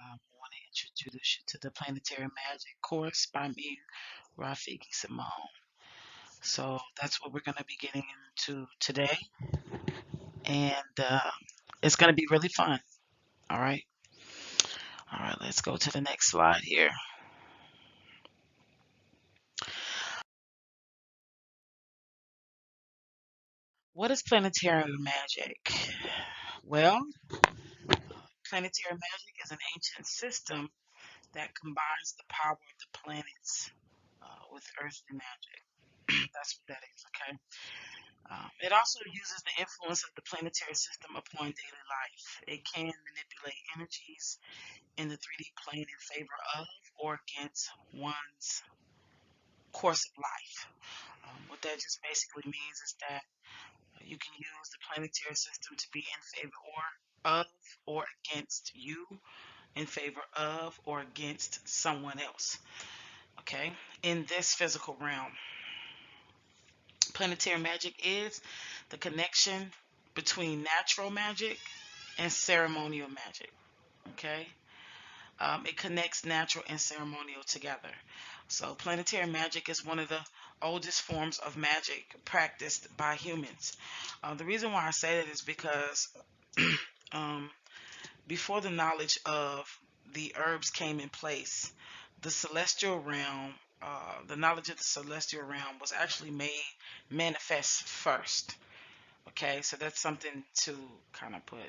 I want to introduce you to the Planetary Magic course by me, Rafiki Simone. So that's what we're going to be getting into today, and it's going to be really fun. All right. All right. Let's go to the next slide here. What is planetary magic? Well, planetary magic is an ancient system that combines the power of the planets with earthly magic. That's what that is, okay? It also uses the influence of the planetary system upon daily life. It can manipulate energies in the 3D plane in favor of or against one's course of life. What that just basically means is that you can use the planetary system to be in favor of or against you, in favor of or against someone else. Okay? In this physical realm, planetary magic is the connection between natural magic and ceremonial magic. Okay? It connects natural and ceremonial together. So, planetary magic is one of the oldest forms of magic practiced by humans. The reason why I say that is because um, before the knowledge of the herbs came in place, the celestial realm, the knowledge of the celestial realm was actually made manifest first. Okay, so that's something to kind of put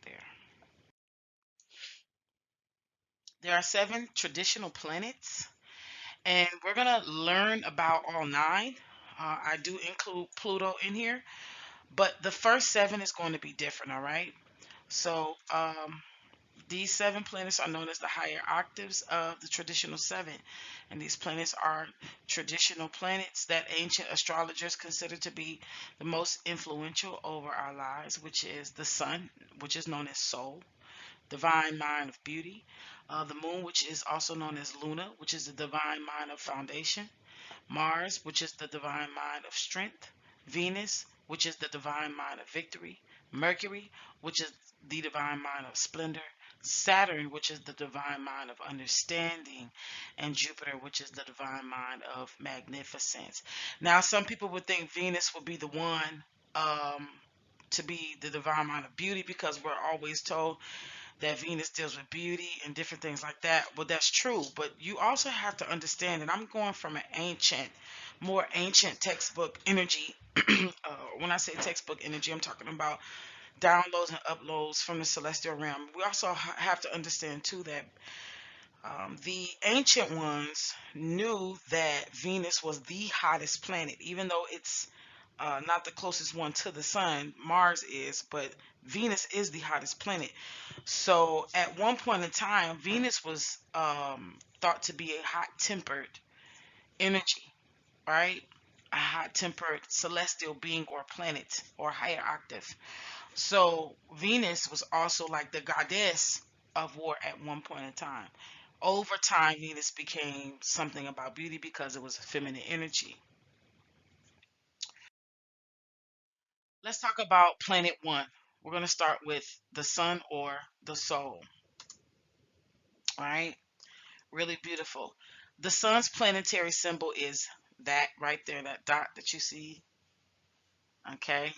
there. There are 7 traditional planets, and we're going to learn about all 9. I do include Pluto in here, but the first 7 is going to be different, all right? So, these 7 planets are known as the higher octaves of the traditional 7. And these planets are traditional planets that ancient astrologers consider to be the most influential over our lives, which is the sun, which is known as Sol, divine mind of beauty, the moon, which is also known as Luna, which is the divine mind of foundation, Mars, which is the divine mind of strength, Venus, which is the divine mind of victory, Mercury, which is the divine mind of splendor, Saturn, which is the divine mind of understanding, and Jupiter, which is the divine mind of magnificence. Now, some people would think Venus would be the one to be the divine mind of beauty because we're always told that Venus deals with beauty and different things like that. Well, that's true, but you also have to understand, and I'm going from an ancient, more ancient textbook energy. When I say textbook energy, I'm talking about downloads and uploads from the celestial realm. We also have to understand too that the ancient ones knew that Venus was the hottest planet, even though it's not the closest one to the sun. Mars is, but Venus is the hottest planet. So at one point in time, Venus was thought to be a hot-tempered energy, right? A hot-tempered celestial being or planet or higher octave. So Venus was also like the goddess of war at one point in time. Over time, Venus became something about beauty because it was a feminine energy. Let's talk about planet one. We're going to start with the sun or the soul. All right, really beautiful. The sun's planetary symbol is that right there, that dot that you see. Okay,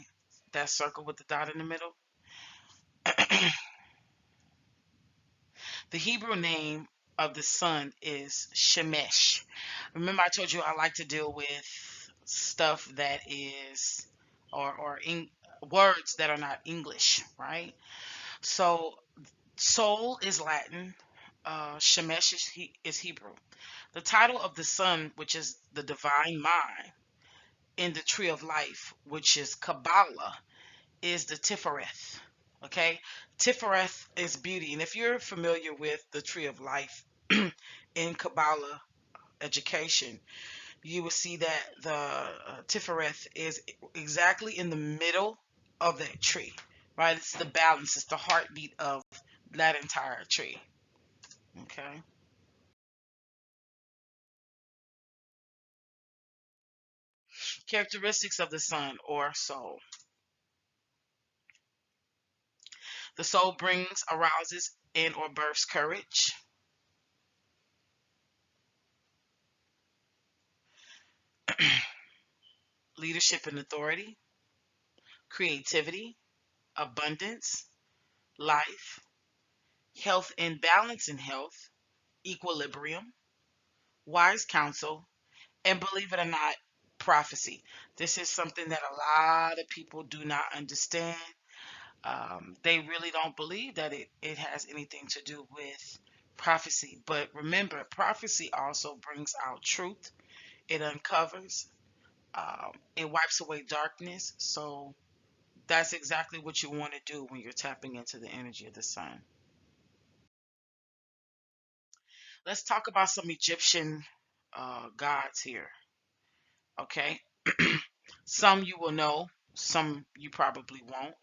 that circle with the dot in the middle. The Hebrew name of the sun is Shemesh. Remember, I told you I like to deal with stuff that is, or words that are not English, right? So, soul is Latin. Shemesh is Hebrew. The title of the sun, which is the divine mind, in the tree of life, which is Kabbalah, is the Tifereth. Okay, Tifereth is beauty, and if you're familiar with the tree of life in Kabbalah education, you will see that the Tifereth is exactly in the middle of that tree, right? It's the balance, it's the heartbeat of that entire tree. Okay. Characteristics of the sun or soul. The soul brings, arouses, and or births courage, leadership and authority, creativity, abundance, life, health and balance in health, equilibrium, wise counsel, and believe it or not, prophecy. This is something that a lot of people do not understand. They really don't believe that it has anything to do with prophecy. But remember, prophecy also brings out truth, it uncovers, it wipes away darkness. So that's exactly what you want to do when you're tapping into the energy of the sun. Let's talk about some Egyptian gods here. Okay. Some you will know, some you probably won't.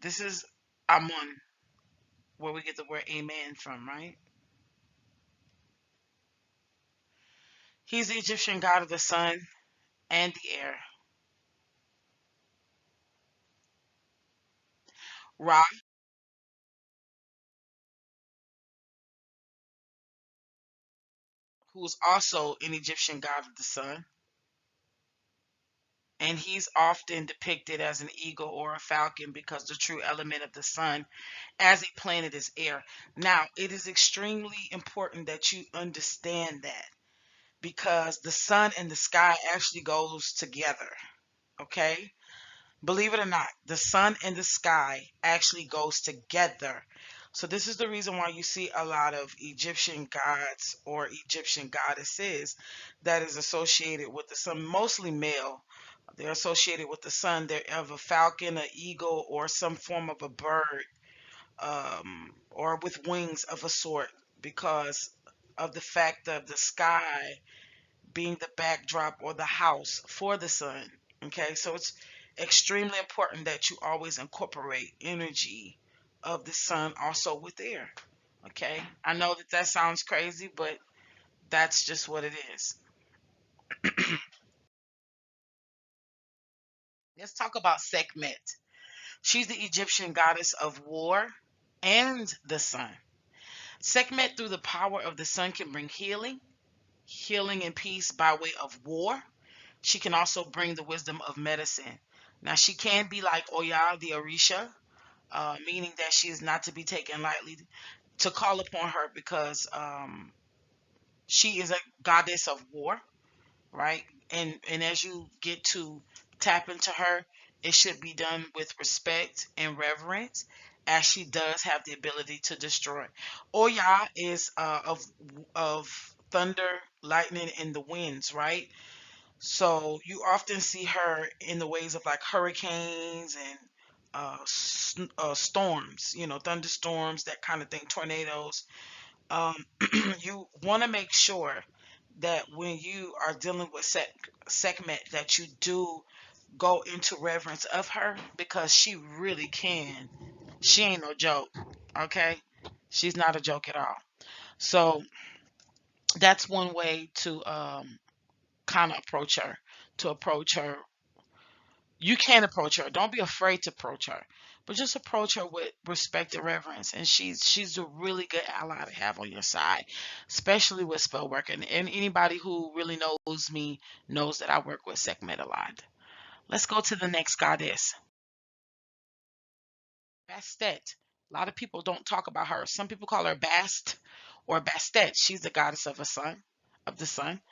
This is Amun, where we get the word amen from, right? He's the Egyptian god of the sun and the air. Ra, who's also an Egyptian god of the sun, and he's often depicted as an eagle or a falcon because the true element of the sun as a planet is air. Now, it is extremely important that you understand that because the sun and the sky actually goes together, okay? Believe it or not, the sun and the sky actually goes together. So this is the reason why you see a lot of Egyptian gods or Egyptian goddesses that is associated with the sun, mostly male. They're associated with the sun. They're of a falcon, an eagle, or some form of a bird, or with wings of a sort, because of the fact of the sky being the backdrop or the house for the sun. Okay, so it's extremely important that you always incorporate energy of the sun also with air. Okay, I know that that sounds crazy, but that's just what it is. Let's talk about Sekhmet. She's the Egyptian goddess of war and the sun. Sekhmet, through the power of the sun, can bring healing, healing and peace by way of war. She can also bring the wisdom of medicine. Now, she can be like Oya the Orisha, meaning that she is not to be taken lightly to call upon her because she is a goddess of war, right? And as you get to tap into her, it should be done with respect and reverence, as she does have the ability to destroy. Oya is of thunder, lightning, and the winds, right? So you often see her in the ways of like hurricanes and storms, thunderstorms, that kind of thing, tornadoes. You want to make sure that when you are dealing with Sekhmet, that you do go into reverence of her because she really can. She ain't no joke, okay? She's not a joke at all. So that's one way to kind of approach her. To approach her, you can approach her. Don't be afraid to approach her, but just approach her with respect and reverence. And she's a really good ally to have on your side, especially with spell work. And anybody who really knows me knows that I work with Sekhmet a lot. Let's go to the next goddess, Bastet. A lot of people don't talk about her. Some people call her Bast or Bastet. She's the goddess of a sun, of the sun.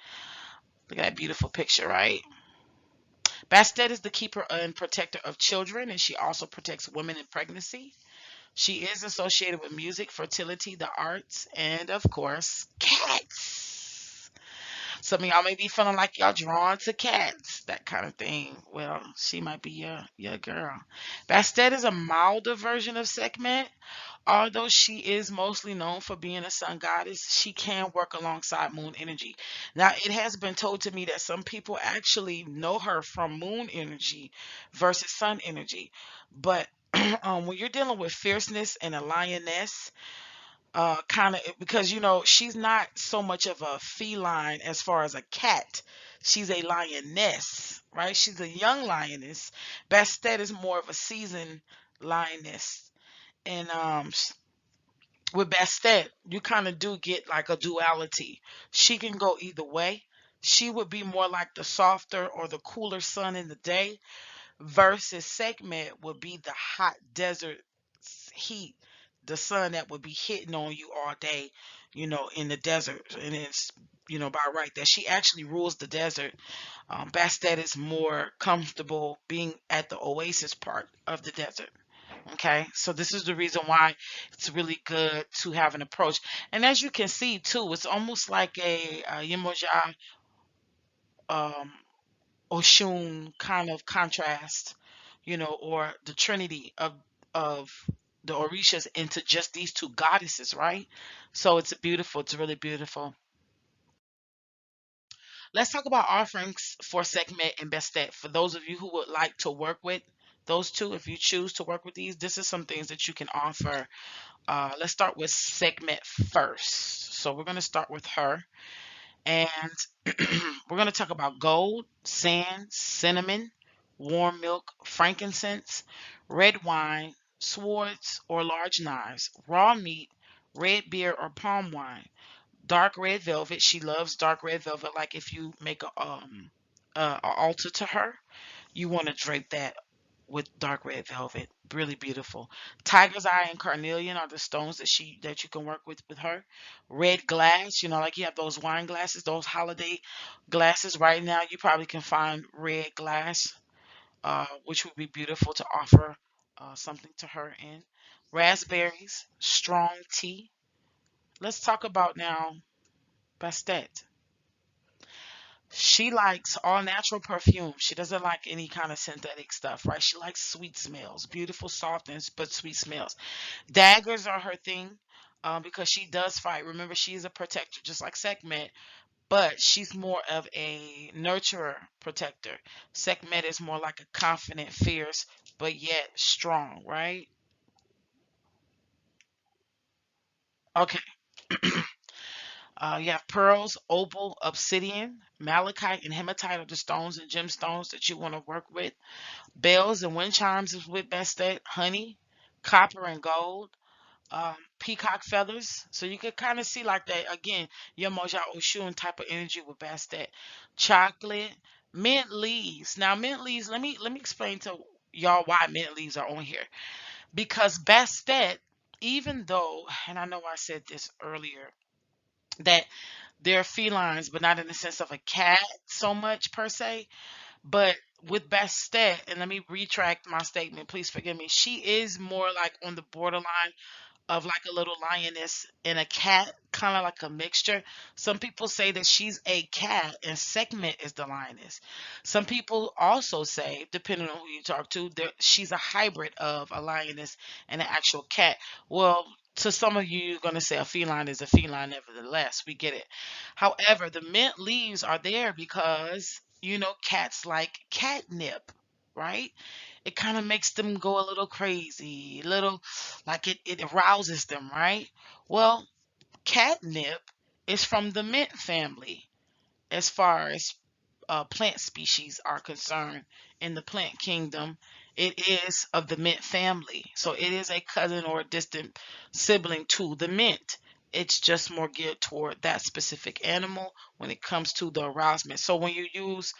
Look at that beautiful picture, right? Bastet is the keeper and protector of children, and she also protects women in pregnancy. She is associated with music, fertility, the arts, and of course, cats. Some of y'all may be feeling like y'all drawn to cats, that kind of thing. Well, she might be your girl. Bastet is a milder version of Sekhmet. Although she is mostly known for being a sun goddess, she can work alongside moon energy. Now, it has been told to me that some people actually know her from moon energy versus sun energy. But when you're dealing with fierceness and a lioness, kind of because she's not so much of a feline as far as a cat. She's a lioness, right? She's a young lioness. Bastet is more of a seasoned lioness, and with Bastet, you kind of do get like a duality. She can go either way. She would be more like the softer or the cooler sun in the day, versus Sekhmet would be the hot desert heat, the sun that would be hitting on you all day, in the desert. And it's, by right that she actually rules the desert. Bastet is more comfortable being at the oasis part of the desert. Okay, so this is the reason why it's really good to have an approach. And as you can see too, it's almost like a, Yemoja, um, Oshun kind of contrast, or the trinity of the Orishas into just these two goddesses, right? So it's beautiful. It's really beautiful. Let's talk about offerings for Sekhmet and Bastet. For those of you who would like to work with those two, if you choose to work with these, this is some things that you can offer. Let's start with Sekhmet first. So we're going to start with her. And we're going to talk about gold, sand, cinnamon, warm milk, frankincense, red wine, swords or large knives, raw meat, red beer or palm wine, dark red velvet. She loves dark red velvet. Like if you make a altar to her, you want to drape that with dark red velvet. Really beautiful. Tiger's eye and carnelian are the stones that you can work with her. Red glass, like you have those wine glasses, those holiday glasses. Right now, you probably can find red glass, which would be beautiful to offer something to her in. Raspberries, strong tea. Let's talk about now Bastet. She likes all natural perfume. She doesn't like any kind of synthetic stuff, right? She likes sweet smells, beautiful, soft, but sweet smells. Daggers are her thing, because she does fight. Remember, she's a protector, just like Sekhmet, but she's more of a nurturer protector. Sekhmet is more like a confident, fierce, but yet strong, right? Okay. You have pearls, opal, obsidian, malachite, and hematite are the stones and gemstones that you want to work with. Bells and wind chimes is with Bastet. Honey, copper, and gold. Peacock feathers. So you could kind of see like that again, your Moja Oshun type of energy with Bastet. Chocolate, mint leaves. Now mint leaves, let me explain to y'all why mint leaves are on here. Because Bastet, even though, and I know I said this earlier, that they're felines, but not in the sense of a cat so much per se. But with Bastet, and let me retract my statement, please forgive me. She is more like on the borderline of like a little lioness and a cat, kind of like a mixture. Some people say that she's a cat and Sekhmet is the lioness. Some people also say, depending on who you talk to, that she's a hybrid of a lioness and an actual cat. Well, to some of you, you're going to say a feline is a feline, nevertheless. We get it. However, the mint leaves are there because, cats like catnip, right? It kind of makes them go a little crazy, little like it arouses them, right? Well, catnip is from the mint family as far as plant species are concerned in the plant kingdom. It is of the mint family. So it is a cousin or a distant sibling to the mint. It's just more geared toward that specific animal when it comes to the arousement. So when you use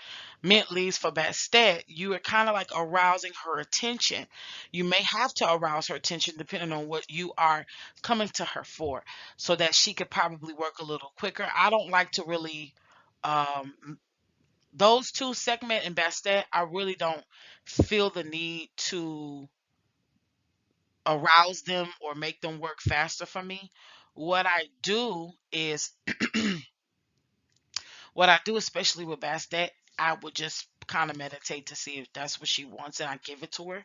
mint leaves for Bastet, you are kind of like arousing her attention. You may have to arouse her attention depending on what you are coming to her for, so that she could probably work a little quicker. I don't like to really those two, Sekhmet and Bastet, I really don't feel the need to arouse them or make them work faster for me. What I do is, what I do, especially with Bastet, I would just kind of meditate to see if that's what she wants and I give it to her.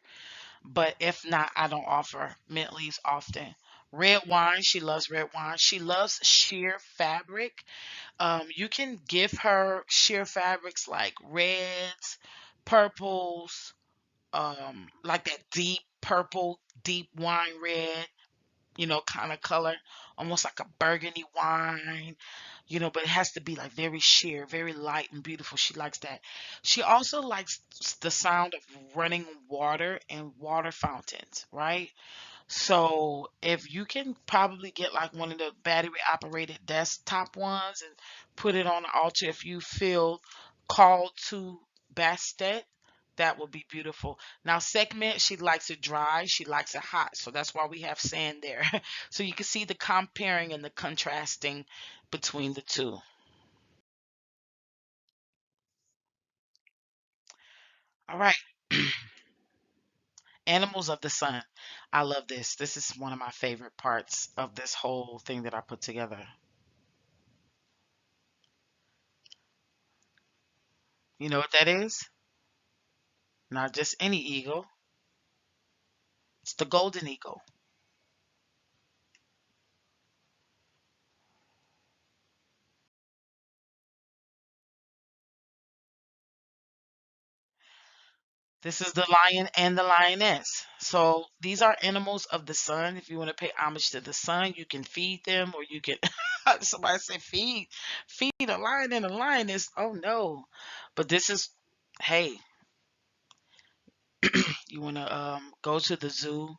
But if not, I don't offer mint leaves often. Red wine, she loves red wine. She loves sheer fabric. You can give her sheer fabrics like reds, purples, like that deep purple, deep wine red. kind of color, almost like a burgundy wine, but it has to be like very sheer, very light and beautiful. She likes that. She also likes the sound of running water and water fountains, right? So if you can probably get like one of the battery operated desktop ones and put it on the altar if you feel called to Bastet, that would be beautiful. Now, segment, she likes it dry, she likes it hot. So that's why we have sand there. So you can see the comparing and the contrasting between the two. All right. Animals of the sun. I love this. This is one of my favorite parts of this whole thing that I put together. You know what that is? Not just any eagle, it's the golden eagle. This is the lion and the lioness. So these are animals of the sun. If you want to pay homage to the sun, you can feed them, or you can. Somebody said feed a lion and a lioness. Oh no, but this is, hey, you want to go to the zoo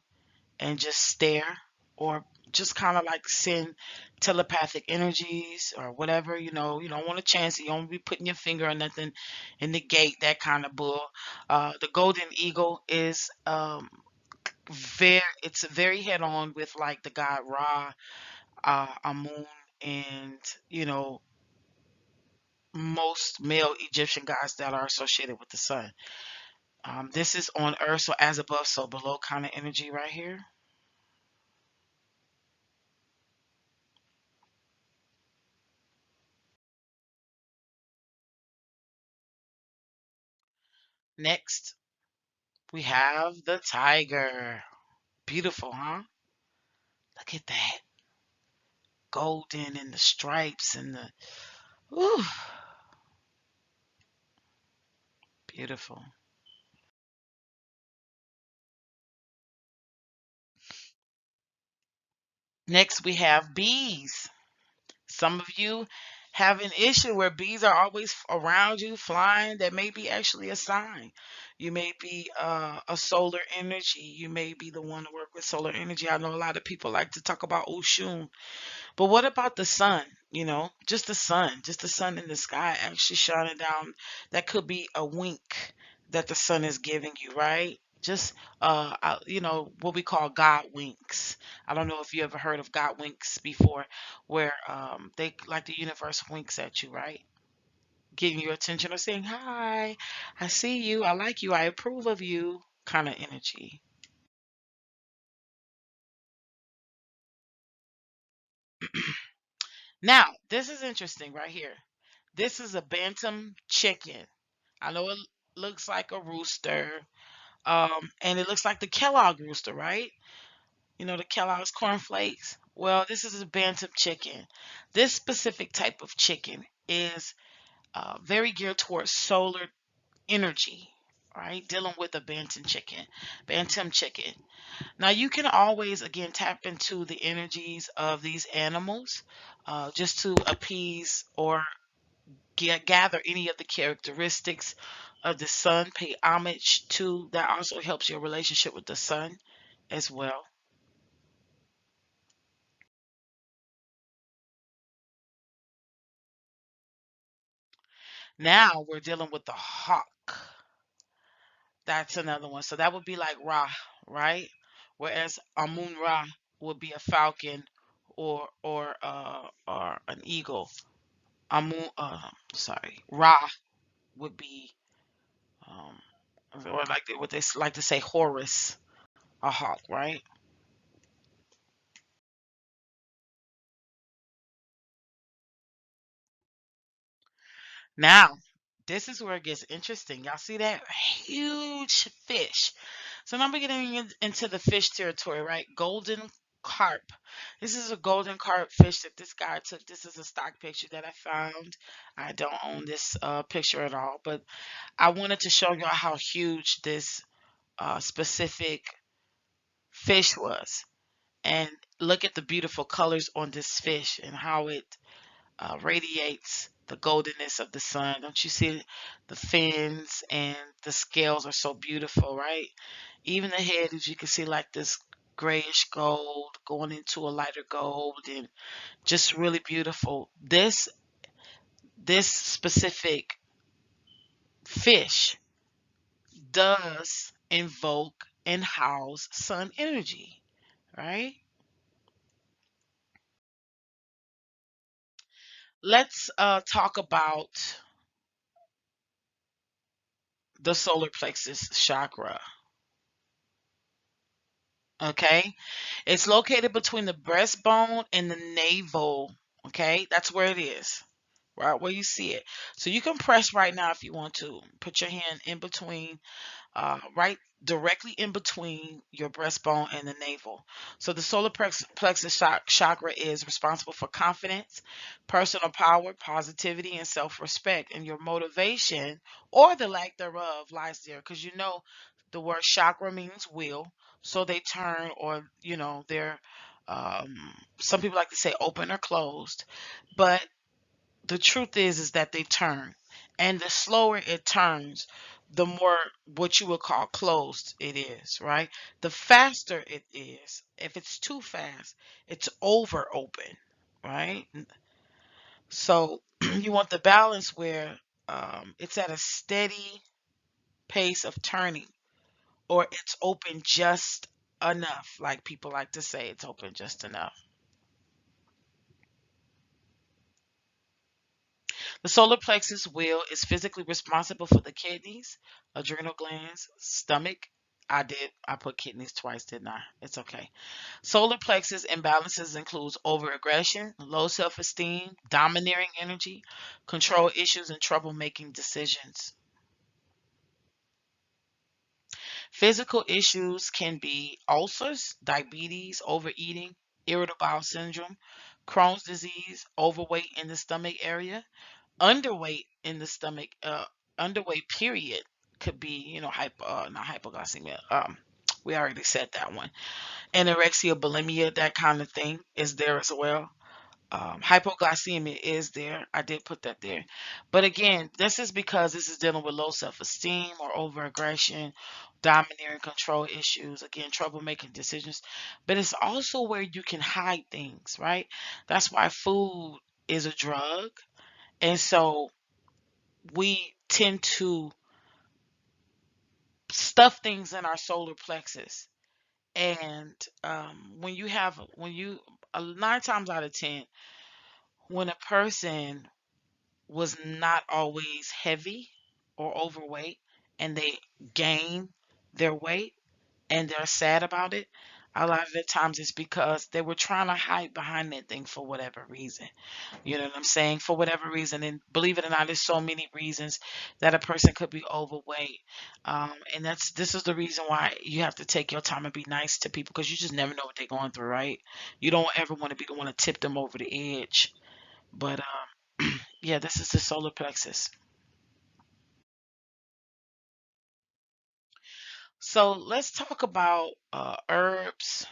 and just stare, or just kind of like send telepathic energies or whatever. You don't want to chance it. You don't be putting your finger or nothing in the gate, that kind of bull. The golden eagle is it's very head on with like the god Ra, Amun, and you know most male Egyptian gods that are associated with the sun. This is on earth, so as above so below kind of energy right here. Next, we have the tiger. Beautiful, huh? Look at that. Golden and the stripes and the. Ooh, beautiful. Next, we have bees. Some of you have an issue where bees are always around you flying. That may be actually a sign. You may be a solar energy. You may be the one to work with solar energy. I know a lot of people like to talk about Oshun. But what about the sun? Just the sun in the sky actually shining down. That could be a wink that the sun is giving you, right? Just what we call God winks. I don't know if you ever heard of God winks before, where they like the universe winks at you, right? Getting your attention or saying, "Hi, I see you, I like you, I approve of you," kind of energy. Now, this is interesting right here. This is a bantam chicken. I know it looks like a rooster, and it looks like the Kellogg rooster, right? The Kellogg's cornflakes. Well, this is a bantam chicken. This specific type of chicken is very geared towards solar energy, right? Dealing with a bantam chicken. Now, you can always, again, tap into the energies of these animals just to appease or gather any of the characteristics of the sun, pay homage to. That also helps your relationship with the sun as well. Now we're dealing with the hawk. That's another one. So that would be like Ra, right? Whereas Amun Ra would be a falcon or an eagle. Amun sorry, Ra would be um or like what they like to say Horus, a hawk, right? Now, this is where it gets interesting. Y'all see that huge fish? So now we're getting into the fish territory, right? Golden carp. This is a golden carp fish that this guy took. This is a stock picture that I found. I don't own this picture at all, but I wanted to show y'all how huge this specific fish was. And look at the beautiful colors on this fish and how it radiates the goldenness of the sun. Don't you see the fins and the scales are so beautiful, right? Even the head, as you can see, like this grayish gold going into a lighter gold, and just really beautiful. This specific fish does invoke and house sun energy, right? Let's talk about the solar plexus chakra. Okay, it's located between the breastbone and the navel. Okay, that's where it is, right where you see it. So you can press right now if you want to. Put your hand in between, right directly in between your breastbone and the navel. So the solar plexus chakra is responsible for confidence, personal power, positivity, and self-respect. And your motivation or the lack thereof lies there, because you know the word chakra means wheel. So they turn, or they're um, some people like to say open or closed, but the truth is that they turn, and the slower it turns, the more what you would call closed it is, right? The faster it is, if it's too fast, it's over open, right? So you want the balance where it's at a steady pace of turning, or it's open just enough, like people like to say, it's open just enough. The solar plexus wheel is physically responsible for the kidneys, adrenal glands, stomach. I put kidneys twice, didn't I? It's okay. Solar plexus imbalances includes overaggression, low self-esteem, domineering energy, control issues, and trouble making decisions. Physical issues can be ulcers, diabetes, overeating, irritable bowel syndrome, Crohn's disease, overweight in the stomach area, underweight in the stomach. Underweight period could be, not hypoglycemia. We already said that one. Anorexia, bulimia, that kind of thing is there as well. Hypoglycemia is there. I did put that there. But again, this is because this is dealing with low self-esteem or overaggression, domineering control issues, again, trouble making decisions. But it's also where you can hide things, right? That's why food is a drug. And so we tend to stuff things in our solar plexus. And when you, 9 times out of 10, when a person was not always heavy or overweight and they gain their weight and they're sad about it, a lot of the times it's because they were trying to hide behind that thing for whatever reason. You know what I'm saying? For whatever reason. And believe it or not, there's so many reasons that a person could be overweight. And this is the reason why you have to take your time and be nice to people, because you just never know what they're going through, right? You don't ever want to be the one to tip them over the edge. But yeah, this is the solar plexus. So let's talk about herbs,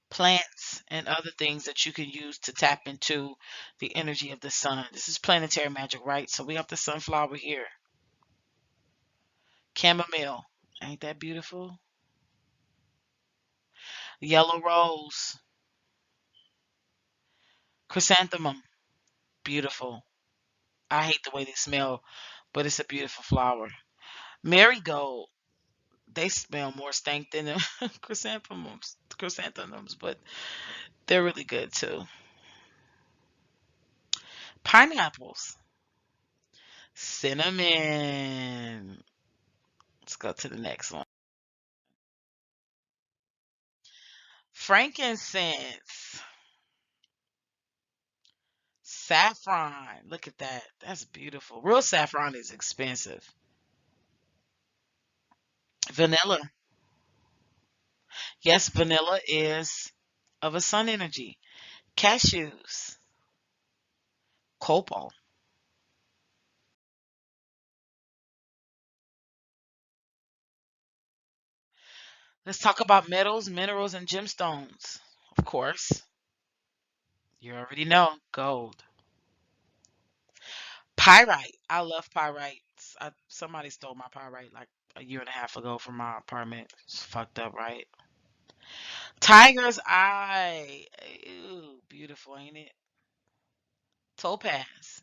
plants, and other things that you can use to tap into the energy of the sun. This is planetary magic, right? So we have the sunflower here, chamomile. Ain't that beautiful? Yellow rose, chrysanthemum, beautiful. I hate the way they smell, but it's a beautiful flower. Marigold, they smell more stank than the chrysanthemums, but they're really good too. Pineapples, cinnamon. Let's go to the next one. Frankincense, saffron. Look at that. That's beautiful. Real saffron is expensive. Vanilla. Yes, vanilla is of a sun energy. Cashews, copal. Let's talk about metals, minerals, and gemstones. Of course, you already know gold. Pyrite. I love pyrites. Somebody stole my pyrite like a year and a half ago from my apartment. It's fucked up, right? Tiger's eye. Ew, beautiful, ain't it? Topaz.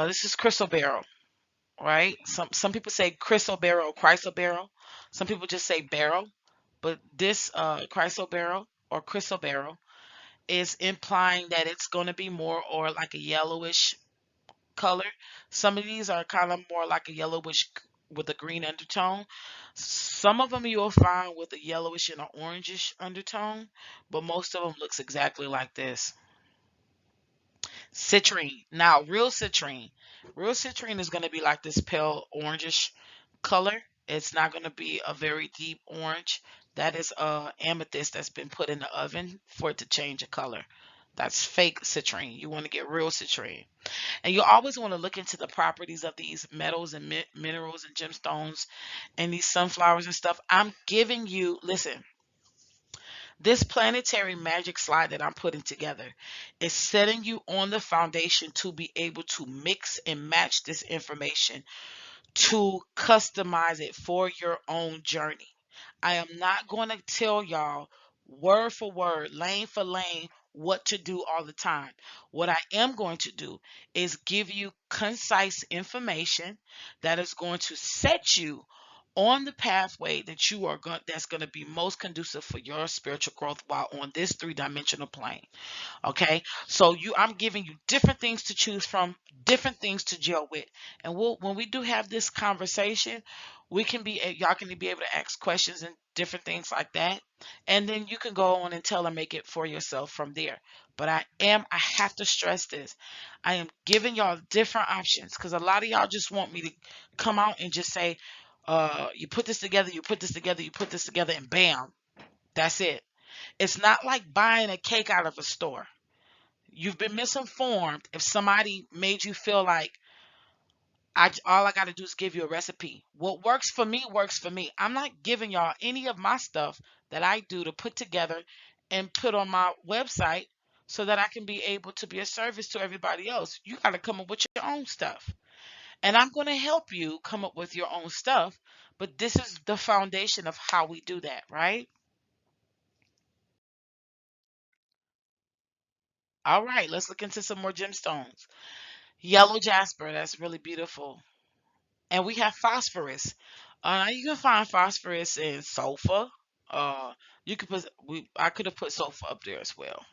This is crystal beryl, right? Some people say crystal beryl, crystal beryl. Some people just say beryl, but this crystal beryl or crystal beryl is implying that it's going to be more or like a yellowish color. Some of these are kind of more like a yellowish with a green undertone. Some of them you'll find with a yellowish and an orangish undertone, but most of them looks exactly like this. Citrine. Now, real citrine is going to be like this pale orangish color. It's not going to be a very deep orange. That is amethyst that's been put in the oven for it to change a color. That's fake citrine. You want to get real citrine. And you always want to look into the properties of these metals and minerals and gemstones and these sunflowers and stuff. I'm giving you, listen, this planetary magic slide that I'm putting together is setting you on the foundation to be able to mix and match this information to customize it for your own journey. I am not going to tell y'all word for word, lane for lane, what to do all the time. What I am going to do is give you concise information that is going to set you on the pathway that you are going that's going to be most conducive for your spiritual growth while on this three-dimensional plane. Okay, so I'm giving you different things to choose from, different things to gel with, and when we do have this conversation, we can be y'all can be able to ask questions and different things like that, and then you can go on and tell and make it for yourself from there. But I have to stress this. I am giving y'all different options because a lot of y'all just want me to come out and just say, you put this together, you put this together, you put this together, and bam, that's it. It's not like buying a cake out of a store. You've been misinformed if somebody made you feel like all I got to do is give you a recipe. What works for me works for me. I'm not giving y'all any of my stuff that I do to put together and put on my website so that I can be able to be a service to everybody else. You got to come up with your own stuff. And I'm going to help you come up with your own stuff, but this is the foundation of how we do that, right? All right, let's look into some more gemstones. Yellow jasper, that's really beautiful. And we have phosphorus. You can find phosphorus in sulfur. You could put I could have put sulfur up there as well.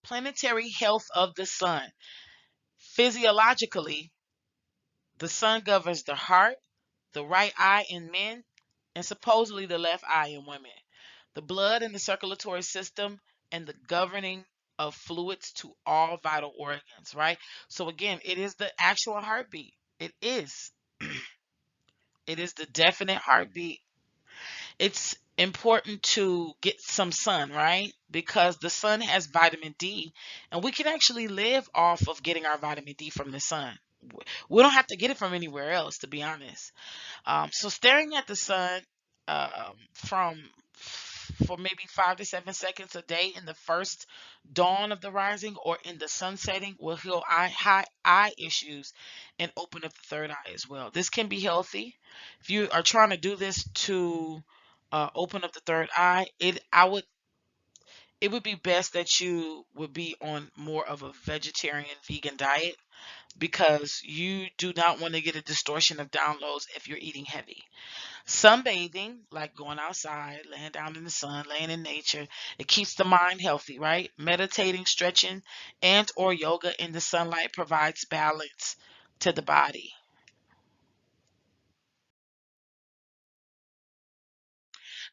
Planetary health of the sun. Physiologically, the sun governs the heart, the right eye in men, and supposedly the left eye in women. The blood and the circulatory system and the governing of fluids to all vital organs, right? So again, it is the actual heartbeat. It is. It is the definite heartbeat. It's important to get some sun, right? Because the sun has vitamin D, and we can actually live off of getting our vitamin D from the sun. We don't have to get it from anywhere else, to be honest. So staring at the sun from for maybe 5 to 7 seconds a day in the first dawn of the rising or in the sun setting will heal eye issues and open up the third eye as well. This can be healthy. If you are trying to do this to open up the third eye, it would be best that you would be on more of a vegetarian vegan diet because you do not want to get a distortion of downloads if you're eating heavy. Sunbathing, like going outside, laying down in the sun, laying in nature, it keeps the mind healthy, right? Meditating, stretching, and or yoga in the sunlight provides balance to the body.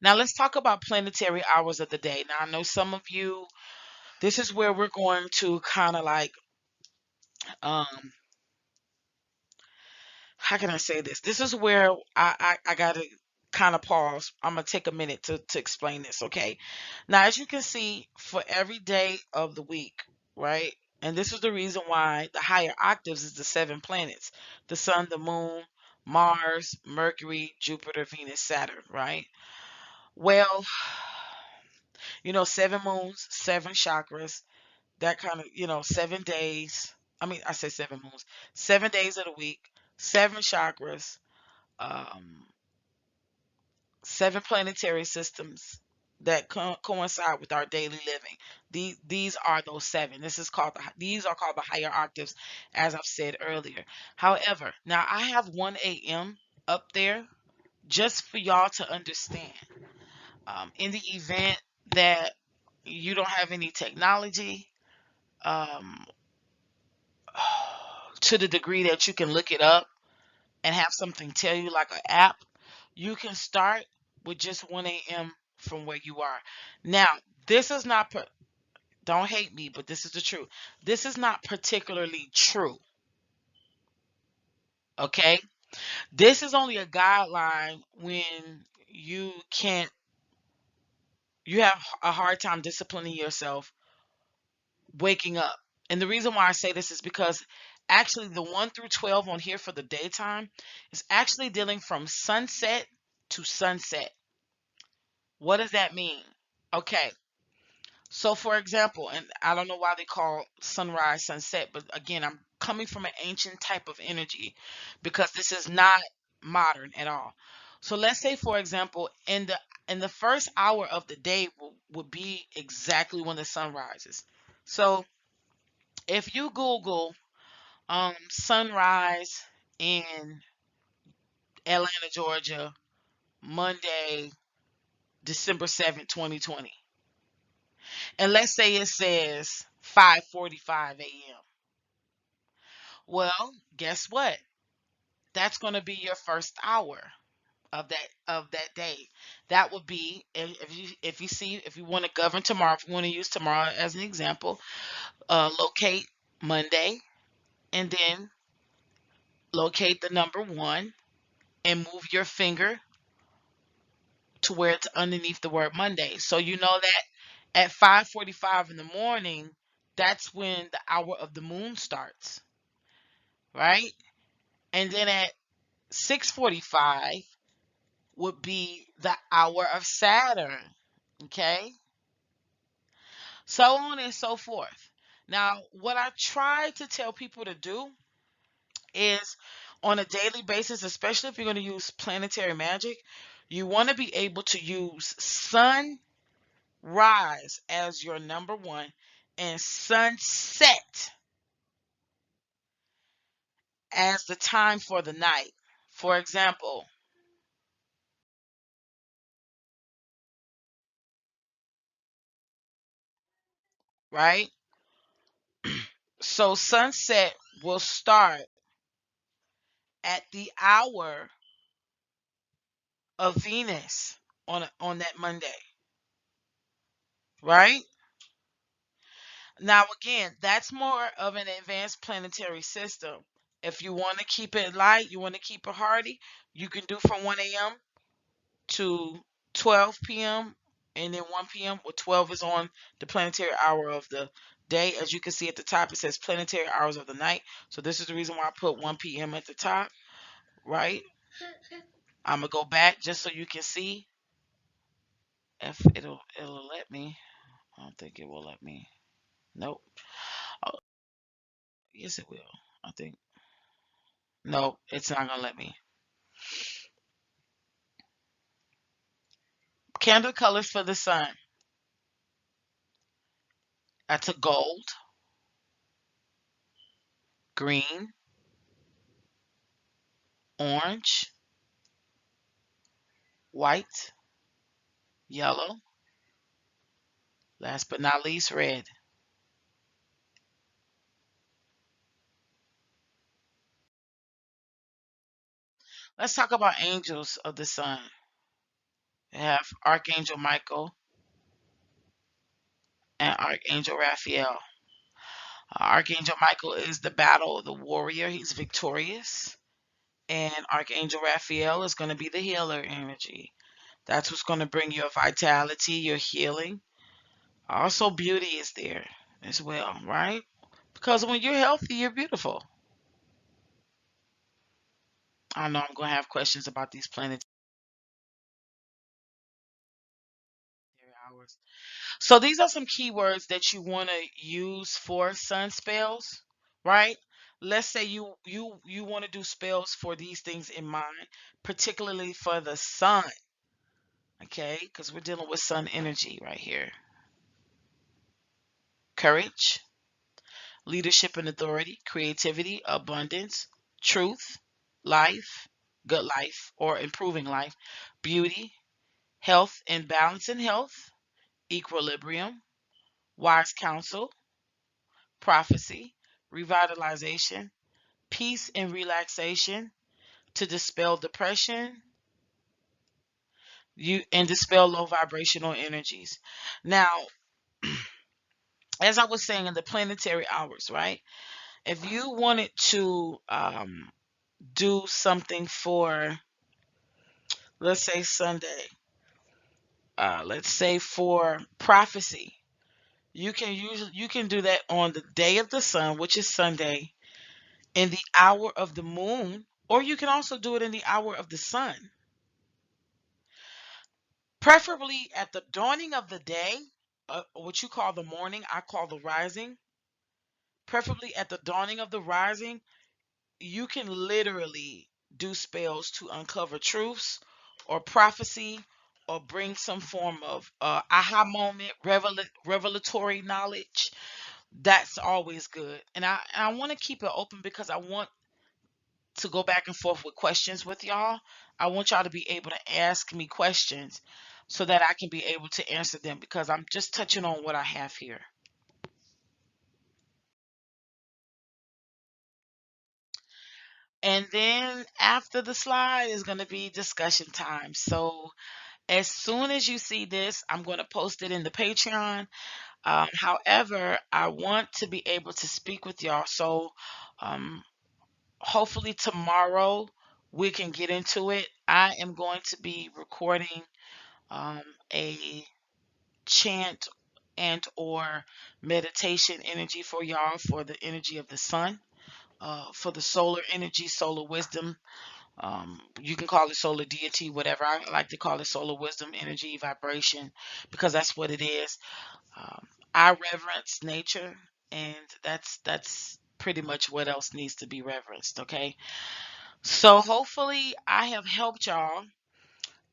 Now let's talk about planetary hours of the day. Now I know some of you, this is where we're going to kind of like um how can I say this? This is where I gotta kind of pause. I'm gonna take a minute to explain this, okay? Now, as you can see, for every day of the week, right? And this is the reason why the higher octaves is the seven planets: the sun, the moon, Mars, Mercury, Jupiter, Venus, Saturn, right? Well, seven moons, seven chakras, that kind of, 7 days. I mean, I say seven moons, 7 days of the week, seven chakras, um, seven planetary systems that coincide with our daily living. These are those seven. These are called the higher octaves, as I've said earlier. However, now I have 1 a.m. up there just for y'all to understand. In the event that you don't have any technology, um, to the degree that you can look it up and have something tell you, like an app, you can start with just 1 a.m. from where you are. Now, this is not, don't hate me, but this is the truth. This is not particularly true, okay? This is only a guideline when you can't, you have a hard time disciplining yourself waking up. And the reason why I say this is because actually the 1 through 12 on here for the daytime is actually dealing from sunset to sunset. What does that mean? Okay. So for example, and I don't know why they call sunrise sunset, but again, I'm coming from an ancient type of energy because this is not modern at all. So let's say for example, in the first hour of the day will be exactly when the sun rises. So if you Google sunrise in Atlanta, Georgia, Monday, December 7th, 2020. And let's say it says 5:45 a.m. Well, guess what? That's going to be your first hour of that day. That would be, if you want to govern tomorrow, if you want to use tomorrow as an example, locate Monday and then locate the number 1 and move your finger to where it's underneath the word Monday. So you know that at 5:45 in the morning, that's when the hour of the moon starts, right? And then at 6:45 would be the hour of Saturn, okay? So on and so forth. Now, what I try to tell people to do is on a daily basis, especially if you're going to use planetary magic, you want to be able to use sunrise as your number 1 and sunset as the time for the night. For example, right? So sunset will start at the hour of Venus on that Monday, right? Now again, that's more of an advanced planetary system. If you want to keep it light, you want to keep it hardy, you can do from 1 a.m. to 12 p.m. and then 1 p.m. Well, 12 is on the planetary hour of the day. As you can see at the top, it says planetary hours of the night. So this is the reason why I put 1 p.m. at the top, right? I'm gonna go back just so you can see if it'll let me. I don't think it will let me. Nope. Oh, yes, it will. I think. No, it's not gonna let me. Candle colors for the sun. That's a gold, green, orange, white, yellow, last but not least, red. Let's talk about angels of the sun. We have Archangel Michael and Archangel Raphael. Archangel Michael is the battle of the warrior. He's victorious. And Archangel Raphael is going to be the healer energy. That's what's going to bring your vitality, your healing. Also, beauty is there as well, right? Because when you're healthy, you're beautiful. I know I'm going to have questions about these planetary hours. So these are some keywords that you want to use for sun spells, right? Let's say you want to do spells for these things in mind, particularly for the sun, okay? Because we're dealing with sun energy right here. Courage, leadership and authority, creativity, abundance, truth, life, good life or improving life, beauty, health and balance in health, equilibrium, wise counsel, prophecy, revitalization, peace and relaxation, to dispel depression, you and dispel low vibrational energies. Now, as I was saying in the planetary hours, right? If you wanted to do something for, let's say Sunday, let's say for prophecy, you can do that on the day of the sun, which is Sunday, in the hour of the moon, or you can also do it in the hour of the sun. Preferably at the dawning of the day, what you call the morning, I call the rising. Preferably at the dawning of the rising, you can literally do spells to uncover truths or prophecy or bring some form of aha moment, revelatory knowledge. That's always good. And I want to keep it open because I want to go back and forth with questions with y'all. I want y'all to be able to ask me questions so that I can be able to answer them because I'm just touching on what I have here. And then after the slide is going to be discussion time. So as soon as you see this, I'm going to post it in the Patreon. However, I want to be able to speak with y'all. So um, hopefully tomorrow we can get into it. I am going to be recording a chant and or meditation energy for y'all for the energy of the sun, for the solar energy, solar wisdom. You can call it solar deity, whatever. I like to call it solar wisdom, energy, vibration, because that's what it is. Um, I reverence nature, and that's pretty much what else needs to be reverenced. Okay, so hopefully I have helped y'all,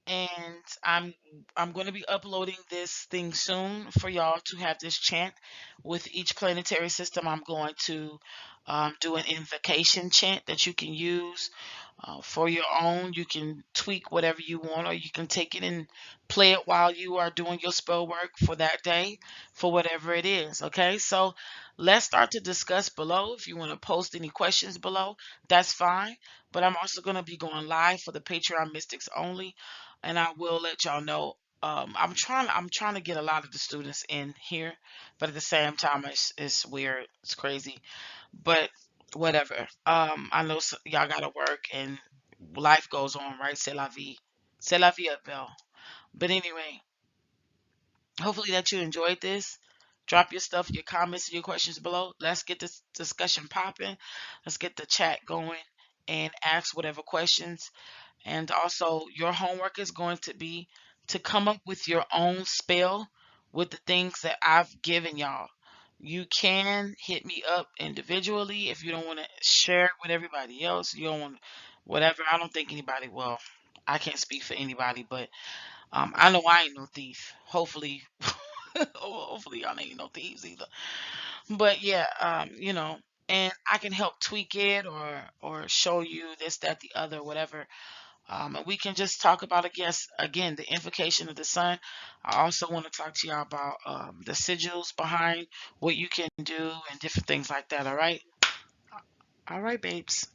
and I'm going to be uploading this thing soon for y'all to have this chant. With each planetary system, I'm going to do an invocation chant that you can use for your own. You can tweak whatever you want, or you can take it and play it while you are doing your spell work for that day, for whatever it is. Okay, so let's start to discuss below. If you want to post any questions below, that's fine. But I'm also going to be going live for the Patreon Mystics only, and I will let y'all know. I'm trying to get a lot of the students in here, but at the same time, it's weird, it's crazy, but whatever. I know y'all gotta work and life goes on, right? C'est la vie, Belle. But anyway, hopefully that you enjoyed this. Drop your stuff, your comments, and your questions below. Let's get this discussion popping. Let's get the chat going and ask whatever questions. And also, your homework is going to be to come up with your own spell with the things that I've given y'all. You can hit me up individually if you don't want to share it with everybody else. You don't want whatever. I don't think anybody, well, I can't speak for anybody, but I know I ain't no thief. Hopefully, hopefully y'all ain't no thieves either. But yeah, and I can help tweak it or show you this, that, the other, whatever, and we can just talk about, I guess, again, the invocation of the sun. I also want to talk to y'all about the sigils behind what you can do and different things like that. All right. All right, babes.